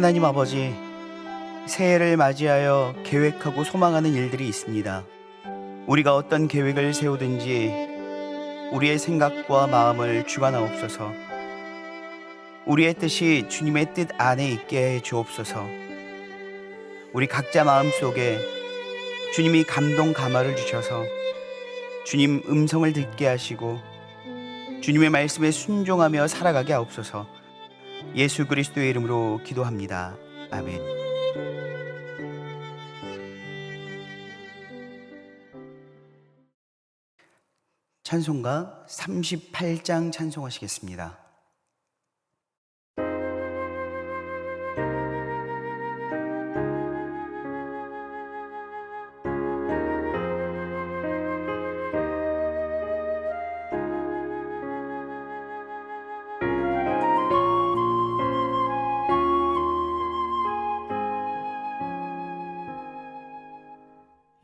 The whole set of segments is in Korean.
하나님 아버지, 새해를 맞이하여 계획하고 소망하는 일들이 있습니다. 우리가 어떤 계획을 세우든지 우리의 생각과 마음을 주관하옵소서. 우리의 뜻이 주님의 뜻 안에 있게 해 주옵소서. 우리 각자 마음속에 주님이 감동 감화를 주셔서 주님 음성을 듣게 하시고 주님의 말씀에 순종하며 살아가게 하옵소서. 예수 그리스도의 이름으로 기도합니다. 아멘. 찬송가 38장 찬송하시겠습니다.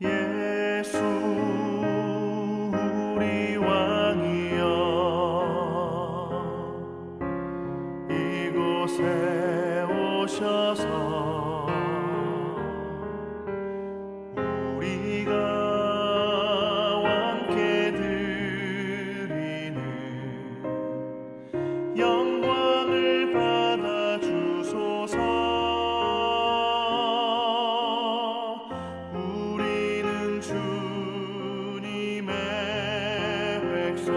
예수 우리 왕이여 이곳에 오셔서 우리가 왕께 드리는 영광을 받아 주소서. 주님의 백성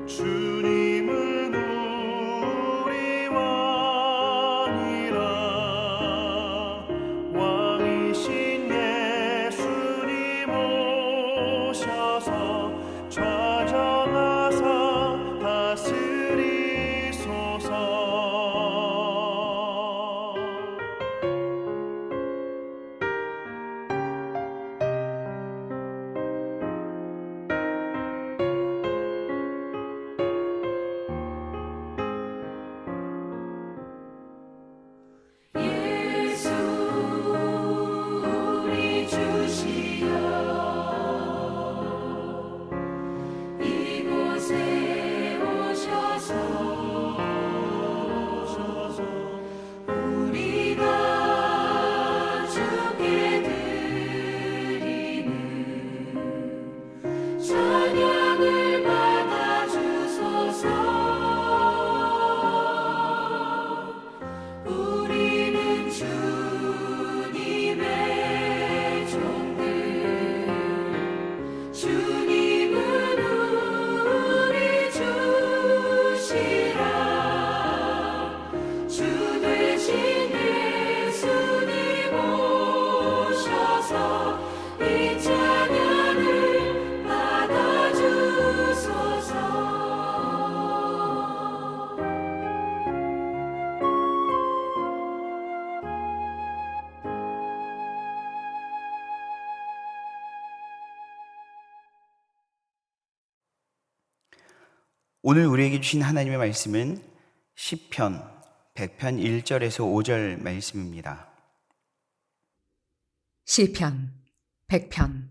주님은 우리 왕이라 왕이신 예수님 오셔서 좌정하사 다스리소서. 오늘 우리에게 주신 하나님의 말씀은 시편 100편 1절에서 5절 말씀입니다. 시편 100편.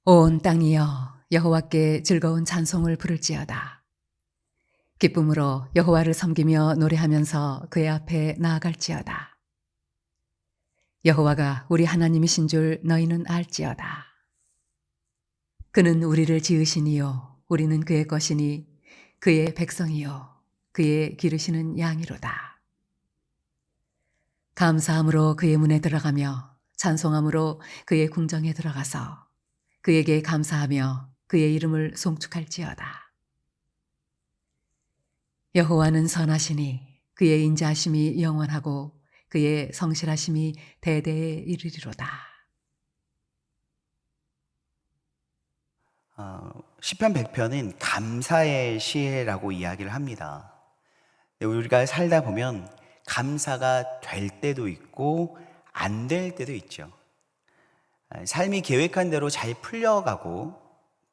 온 땅이여 여호와께 즐거운 찬송을 부를지어다. 기쁨으로 여호와를 섬기며 노래하면서 그의 앞에 나아갈지어다. 여호와가 우리 하나님이신 줄 너희는 알지어다. 그는 우리를 지으시니요 우리는 그의 것이니 그의 백성이요 그의 기르시는 양이로다. 감사함으로 그의 문에 들어가며 찬송함으로 그의 궁정에 들어가서 그에게 감사하며 그의 이름을 송축할지어다. 여호와는 선하시니 그의 인자하심이 영원하고 그의 성실하심이 대대에 이르리로다. 시편 100편은 감사의 시라고 이야기를 합니다. 우리가 살다 보면 감사가 될 때도 있고 안 될 때도 있죠. 삶이 계획한 대로 잘 풀려가고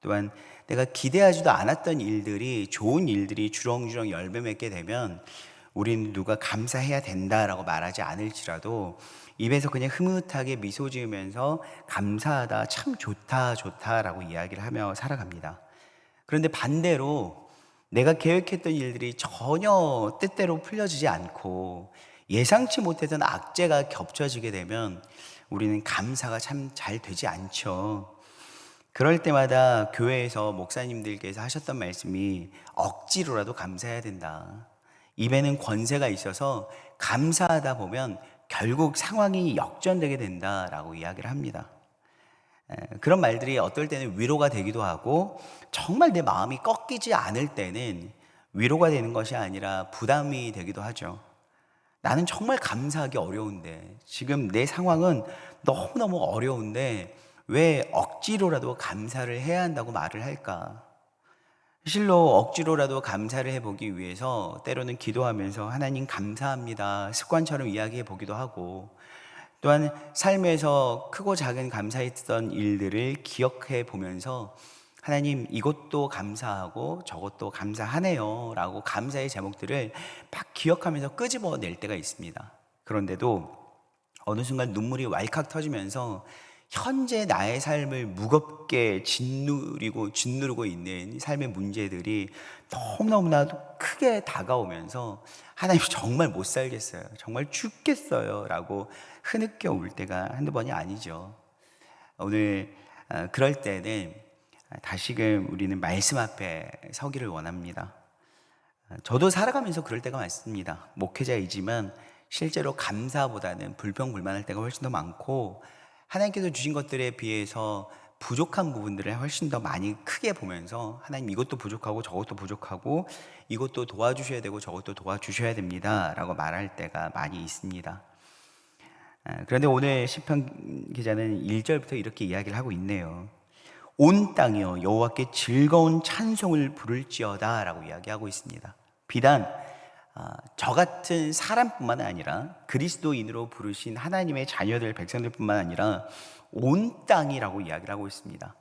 또한 내가 기대하지도 않았던 일들이 좋은 일들이 주렁주렁 열매 맺게 되면 우리는 누가 감사해야 된다라고 말하지 않을지라도 입에서 그냥 흐뭇하게 미소 지으면서 감사하다, 참 좋다, 좋다라고 이야기를 하며 살아갑니다. 그런데 반대로 내가 계획했던 일들이 전혀 뜻대로 풀려지지 않고 예상치 못했던 악재가 겹쳐지게 되면 우리는 감사가 참 잘 되지 않죠. 그럴 때마다 교회에서 목사님들께서 하셨던 말씀이 억지로라도 감사해야 된다. 입에는 권세가 있어서 감사하다 보면 결국 상황이 역전되게 된다라고 이야기를 합니다. 그런 말들이 어떨 때는 위로가 되기도 하고 정말 내 마음이 꺾이지 않을 때는 위로가 되는 것이 아니라 부담이 되기도 하죠. 나는 정말 감사하기 어려운데, 지금 내 상황은 너무너무 어려운데 왜 억지로라도 감사를 해야 한다고 말을 할까? 실로 억지로라도 감사를 해보기 위해서 때로는 기도하면서 하나님 감사합니다 습관처럼 이야기해 보기도 하고, 또한 삶에서 크고 작은 감사했던 일들을 기억해 보면서 하나님 이것도 감사하고 저것도 감사하네요 라고 감사의 제목들을 막 기억하면서 끄집어낼 때가 있습니다. 그런데도 어느 순간 눈물이 왈칵 터지면서 현재 나의 삶을 무겁게 짓누르고 있는 삶의 문제들이 너무너무나도 크게 다가오면서 하나님 정말 못 살겠어요, 정말 죽겠어요 라고 흐느껴 올 때가 한두 번이 아니죠. 오늘 그럴 때는 다시금 우리는 말씀 앞에 서기를 원합니다. 저도 살아가면서 그럴 때가 많습니다. 목회자이지만 실제로 감사보다는 불평불만할 때가 훨씬 더 많고, 하나님께서 주신 것들에 비해서 부족한 부분들을 훨씬 더 많이 크게 보면서 하나님 이것도 부족하고 저것도 부족하고 이것도 도와주셔야 되고 저것도 도와주셔야 됩니다 라고 말할 때가 많이 있습니다. 그런데 오늘 시편 기자는 1절부터 이렇게 이야기를 하고 있네요. 온 땅이여 여호와께 즐거운 찬송을 부를지어다 라고 이야기하고 있습니다. 비단 저 같은 사람뿐만 아니라 그리스도인으로 부르신 하나님의 자녀들, 백성들뿐만 아니라 온 땅이라고 이야기를 하고 있습니다.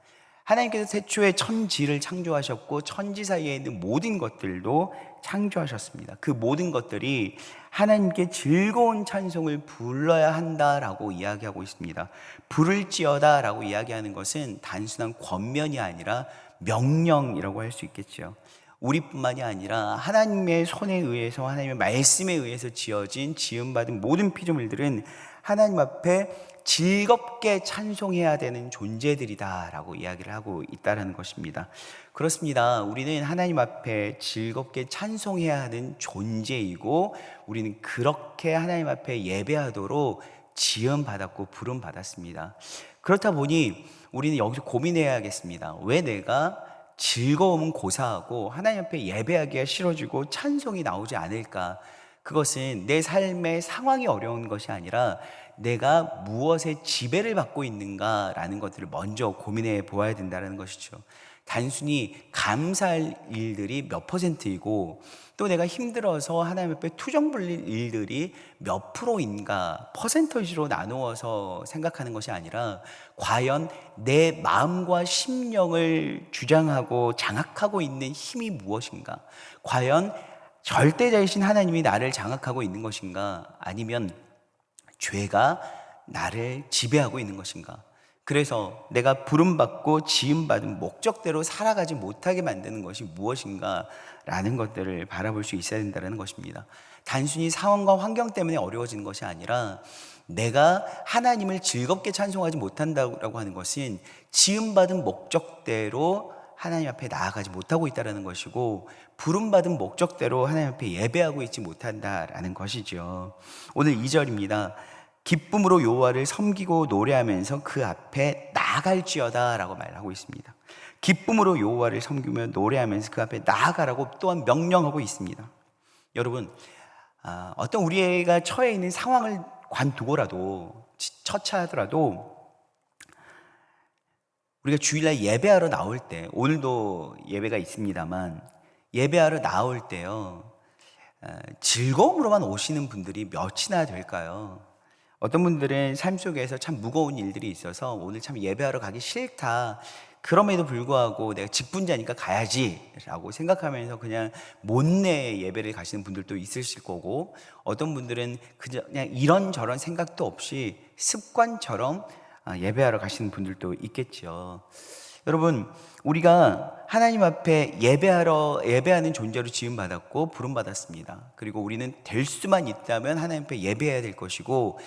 하나님께서 태초에 천지를 창조하셨고 천지 사이에 있는 모든 것들도 창조하셨습니다. 그 모든 것들이 하나님께 즐거운 찬송을 불러야 한다라고 이야기하고 있습니다. 부를지어다 라고 이야기하는 것은 단순한 권면이 아니라 명령이라고 할 수 있겠죠. 우리뿐만이 아니라 하나님의 손에 의해서, 하나님의 말씀에 의해서 지음받은 모든 피조물들은 하나님 앞에 즐겁게 찬송해야 되는 존재들이다라고 이야기를 하고 있다는 것입니다. 그렇습니다. 우리는 하나님 앞에 즐겁게 찬송해야 하는 존재이고, 우리는 그렇게 하나님 앞에 예배하도록 지음받았고 부름받았습니다. 그렇다 보니 우리는 여기서 고민해야겠습니다. 왜 내가 즐거움은 고사하고 하나님 앞에 예배하기가 싫어지고 찬송이 나오지 않을까? 그것은 내 삶의 상황이 어려운 것이 아니라 내가 무엇에 지배를 받고 있는가라는 것들을 먼저 고민해 보아야 된다는 것이죠. 단순히 감사할 일들이 몇 %이고 또 내가 힘들어서 하나님 앞에 투정 불릴 일들이 몇 %인가 퍼센터지로 나누어서 생각하는 것이 아니라 과연 내 마음과 심령을 주장하고 장악하고 있는 힘이 무엇인가? 과연 절대자이신 하나님이 나를 장악하고 있는 것인가? 아니면 죄가 나를 지배하고 있는 것인가? 그래서 내가 부름받고 지음받은 목적대로 살아가지 못하게 만드는 것이 무엇인가? 라는 것들을 바라볼 수 있어야 된다는 것입니다. 단순히 상황과 환경 때문에 어려워지는 것이 아니라 내가 하나님을 즐겁게 찬송하지 못한다고 하는 것은 지음받은 목적대로 하나님 앞에 나아가지 못하고 있다는 것이고, 부름받은 목적대로 하나님 앞에 예배하고 있지 못한다라는 것이죠. 오늘 2절입니다. 기쁨으로 여호와를 섬기고 노래하면서 그 앞에 나아갈지어다 라고 말하고 있습니다. 기쁨으로 여호와를 섬기며 노래하면서 그 앞에 나아가라고 또한 명령하고 있습니다. 여러분, 어떤 우리가 처해 있는 상황을 관두고라도, 처차하더라도 우리가 주일날 예배하러 나올 때, 오늘도 예배가 있습니다만 예배하러 나올 때요, 즐거움으로만 오시는 분들이 몇이나 될까요? 어떤 분들은 삶 속에서 참 무거운 일들이 있어서 오늘 참 예배하러 가기 싫다, 그럼에도 불구하고 내가 직분자니까 가야지 라고 생각하면서 그냥 못내 예배를 가시는 분들도 있으실 거고, 어떤 분들은 그냥 이런저런 생각도 없이 습관처럼 예배하러 가시는 분들도 있겠죠. 여러분, 우리가 하나님 앞에 예배하는 존재로 지음받았고 부름받았습니다. 그리고 우리는 될 수만 있다면 하나님 앞에 예배해야 될 것이고,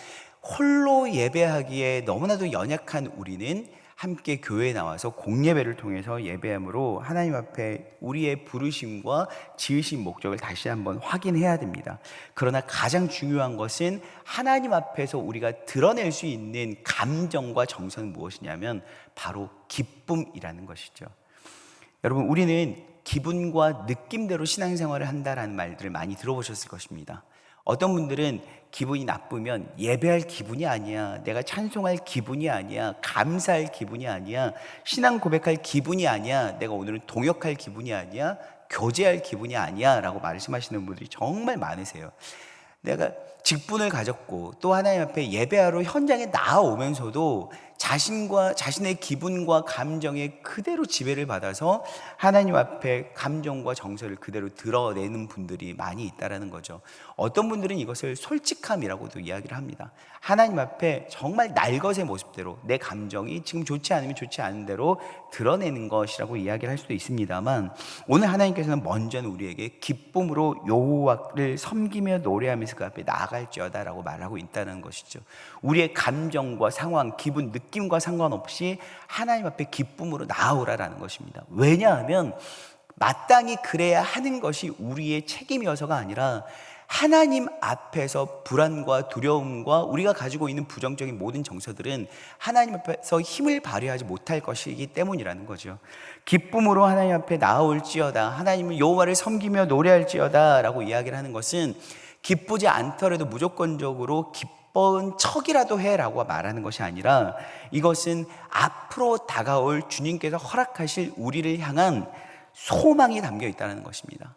홀로 예배하기에 너무나도 연약한 우리는 함께 교회에 나와서 공예배를 통해서 예배함으로 하나님 앞에 우리의 부르심과 지으신 목적을 다시 한번 확인해야 됩니다. 그러나 가장 중요한 것은 하나님 앞에서 우리가 드러낼 수 있는 감정과 정서는 무엇이냐면 바로 기쁨이라는 것이죠. 여러분, 우리는 기분과 느낌대로 신앙생활을 한다라는 말들을 많이 들어보셨을 것입니다. 어떤 분들은 기분이 나쁘면 예배할 기분이 아니야, 내가 찬송할 기분이 아니야, 감사할 기분이 아니야, 신앙 고백할 기분이 아니야, 내가 오늘은 동역할 기분이 아니야, 교제할 기분이 아니야 라고 말씀하시는 분들이 정말 많으세요. 내가 직분을 가졌고 또 하나님 앞에 예배하러 현장에 나아오면서도 자신의 기분과 감정에 그대로 지배를 받아서 하나님 앞에 감정과 정서를 그대로 드러내는 분들이 많이 있다라는 거죠. 어떤 분들은 이것을 솔직함이라고도 이야기를 합니다. 하나님 앞에 정말 날것의 모습대로 내 감정이 지금 좋지 않으면 좋지 않은 대로 드러내는 것이라고 이야기를 할 수도 있습니다만, 오늘 하나님께서는 먼저는 우리에게 기쁨으로 여호와를 섬기며 노래하면서 그 앞에 나아갈지어다 라고 말하고 있다는 것이죠. 우리의 감정과 상황, 기분, 느낌과 상관없이 하나님 앞에 기쁨으로 나아오라라는 것입니다. 왜냐하면 마땅히 그래야 하는 것이 우리의 책임이어서가 아니라 하나님 앞에서 불안과 두려움과 우리가 가지고 있는 부정적인 모든 정서들은 하나님 앞에서 힘을 발휘하지 못할 것이기 때문이라는 거죠. 기쁨으로 하나님 앞에 나아올지어다, 하나님을 여호와를 섬기며 노래할지어다 라고 이야기를 하는 것은 기쁘지 않더라도 무조건적으로 기쁜 척이라도 해라고 말하는 것이 아니라, 이것은 앞으로 다가올 주님께서 허락하실 우리를 향한 소망이 담겨 있다는 것입니다.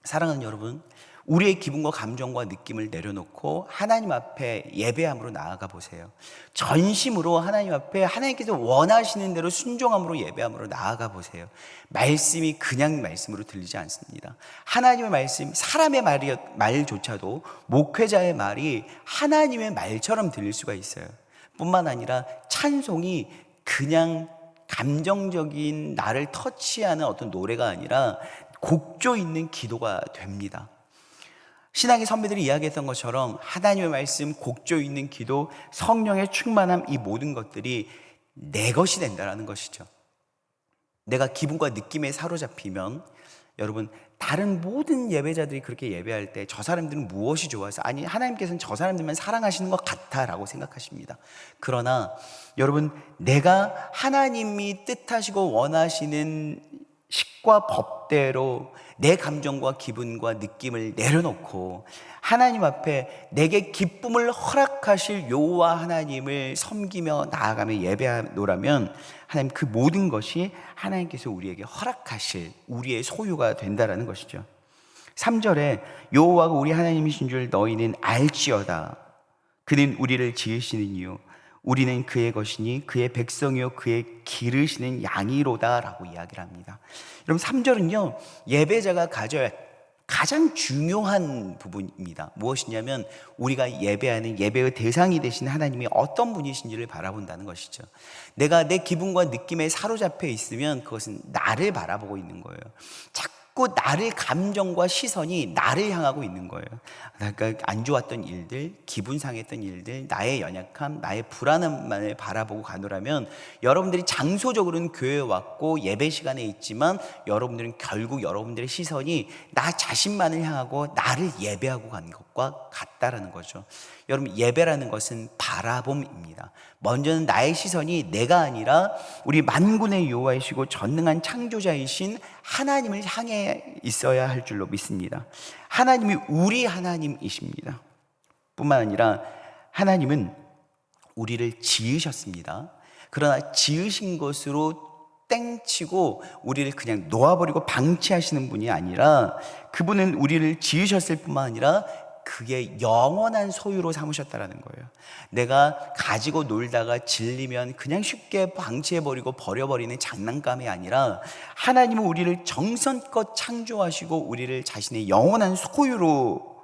사랑하는 여러분, 우리의 기분과 감정과 느낌을 내려놓고 하나님 앞에 예배함으로 나아가 보세요. 전심으로 하나님 앞에 하나님께서 원하시는 대로 순종함으로 예배함으로 나아가 보세요. 말씀이 그냥 말씀으로 들리지 않습니다. 하나님의 말씀, 사람의 말조차도 목회자의 말이 하나님의 말처럼 들릴 수가 있어요. 뿐만 아니라 찬송이 그냥 감정적인 나를 터치하는 어떤 노래가 아니라 곡조 있는 기도가 됩니다. 신앙의 선배들이 이야기했던 것처럼 하나님의 말씀, 곡조 있는 기도, 성령의 충만함, 이 모든 것들이 내 것이 된다는 것이죠. 내가 기분과 느낌에 사로잡히면, 여러분, 다른 모든 예배자들이 그렇게 예배할 때 저 사람들은 무엇이 좋아서, 아니 하나님께서는 저 사람들만 사랑하시는 것 같아라고 생각하십니다. 그러나 여러분, 내가 하나님이 뜻하시고 원하시는 식과 법대로 내 감정과 기분과 느낌을 내려놓고 하나님 앞에 내게 기쁨을 허락하실 여호와 하나님을 섬기며 나아가며 예배하노라면, 하나님 그 모든 것이 하나님께서 우리에게 허락하실 우리의 소유가 된다라는 것이죠. 3절에 여호와가 우리 하나님이신 줄 너희는 알지어다. 그는 우리를 지으시는 이유 우리는 그의 것이니 그의 백성이요 그의 기르시는 양이로다 라고 이야기를 합니다. 여러분, 3절은요 예배자가 가져야 가장 중요한 부분입니다. 무엇이냐면 우리가 예배하는 예배의 대상이 되신 하나님이 어떤 분이신지를 바라본다는 것이죠. 내가 내 기분과 느낌에 사로잡혀 있으면 그것은 나를 바라보고 있는 거예요. 자꾸 나를, 감정과 시선이 나를 향하고 있는 거예요. 그러니까 안 좋았던 일들, 기분 상했던 일들, 나의 연약함, 나의 불안함만을 바라보고 가노라면, 여러분들이 장소적으로는 교회에 왔고 예배 시간에 있지만 여러분들은 결국 여러분들의 시선이 나 자신만을 향하고 나를 예배하고 간 것과 같다라는 거죠. 여러분, 예배라는 것은 바라봄입니다. 먼저는 나의 시선이 내가 아니라 우리 만군의 여호와이시고 전능한 창조자이신 하나님을 향해 있어야 할 줄로 믿습니다. 하나님이 우리 하나님이십니다. 뿐만 아니라 하나님은 우리를 지으셨습니다. 그러나 지으신 것으로 땡치고 우리를 그냥 놓아버리고 방치하시는 분이 아니라, 그분은 우리를 지으셨을 뿐만 아니라 그게 영원한 소유로 삼으셨다라는 거예요. 내가 가지고 놀다가 질리면 그냥 쉽게 방치해버리고 버려버리는 장난감이 아니라, 하나님은 우리를 정성껏 창조하시고 우리를 자신의 영원한 소유로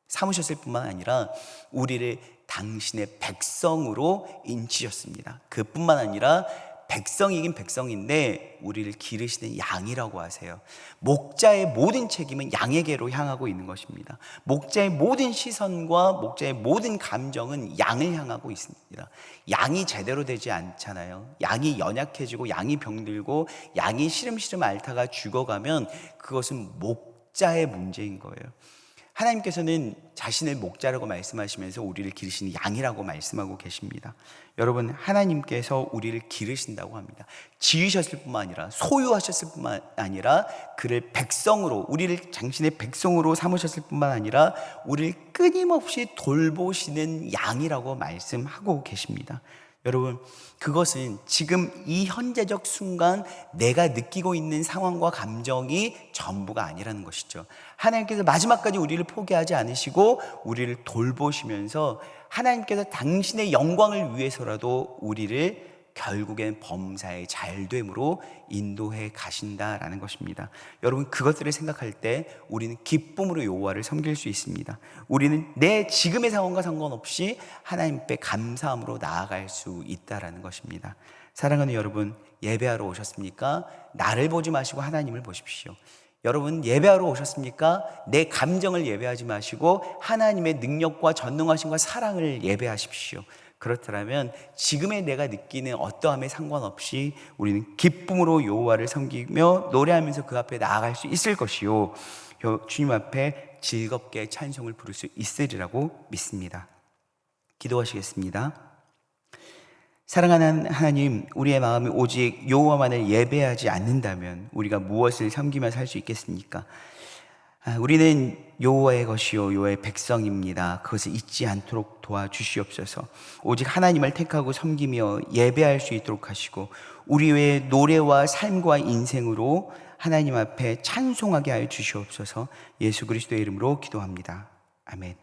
삼으셨을 뿐만 아니라 우리를 당신의 백성으로 인치셨습니다. 그뿐만 아니라 백성이긴 백성인데 우리를 기르시는 양이라고 하세요. 목자의 모든 책임은 양에게로 향하고 있는 것입니다. 목자의 모든 시선과 목자의 모든 감정은 양을 향하고 있습니다. 양이 제대로 되지 않잖아요. 양이 연약해지고 양이 병들고 양이 시름시름 앓다가 죽어가면 그것은 목자의 문제인 거예요. 하나님께서는 자신을 목자라고 말씀하시면서 우리를 기르시는 양이라고 말씀하고 계십니다. 여러분, 하나님께서 우리를 기르신다고 합니다. 지으셨을 뿐만 아니라 소유하셨을 뿐만 아니라 그를 백성으로, 우리를 당신의 백성으로 삼으셨을 뿐만 아니라 우리를 끊임없이 돌보시는 양이라고 말씀하고 계십니다. 여러분, 그것은 지금 이 현재적 순간 내가 느끼고 있는 상황과 감정이 전부가 아니라는 것이죠. 하나님께서 마지막까지 우리를 포기하지 않으시고 우리를 돌보시면서 하나님께서 당신의 영광을 위해서라도 우리를 결국엔 범사의 잘됨으로 인도해 가신다라는 것입니다. 여러분, 그것들을 생각할 때 우리는 기쁨으로 여호와를 섬길 수 있습니다. 우리는 내 지금의 상황과 상관없이 하나님 앞에 감사함으로 나아갈 수 있다라는 것입니다. 사랑하는 여러분, 예배하러 오셨습니까? 나를 보지 마시고 하나님을 보십시오. 여러분, 예배하러 오셨습니까? 내 감정을 예배하지 마시고 하나님의 능력과 전능하심과 사랑을 예배하십시오. 그렇다면 지금의 내가 느끼는 어떠함에 상관없이 우리는 기쁨으로 여호와를 섬기며 노래하면서 그 앞에 나아갈 수 있을 것이요, 주님 앞에 즐겁게 찬송을 부를 수 있으리라고 믿습니다. 기도하시겠습니다. 사랑하는 하나님, 우리의 마음이 오직 여호와만을 예배하지 않는다면 우리가 무엇을 섬기며 살 수 있겠습니까? 우리는 여호와의 것이요 여호와의 백성입니다. 그것을 잊지 않도록 도와주시옵소서. 오직 하나님을 택하고 섬기며 예배할 수 있도록 하시고 우리의 노래와 삶과 인생으로 하나님 앞에 찬송하게 하여 주시옵소서. 예수 그리스도의 이름으로 기도합니다. 아멘.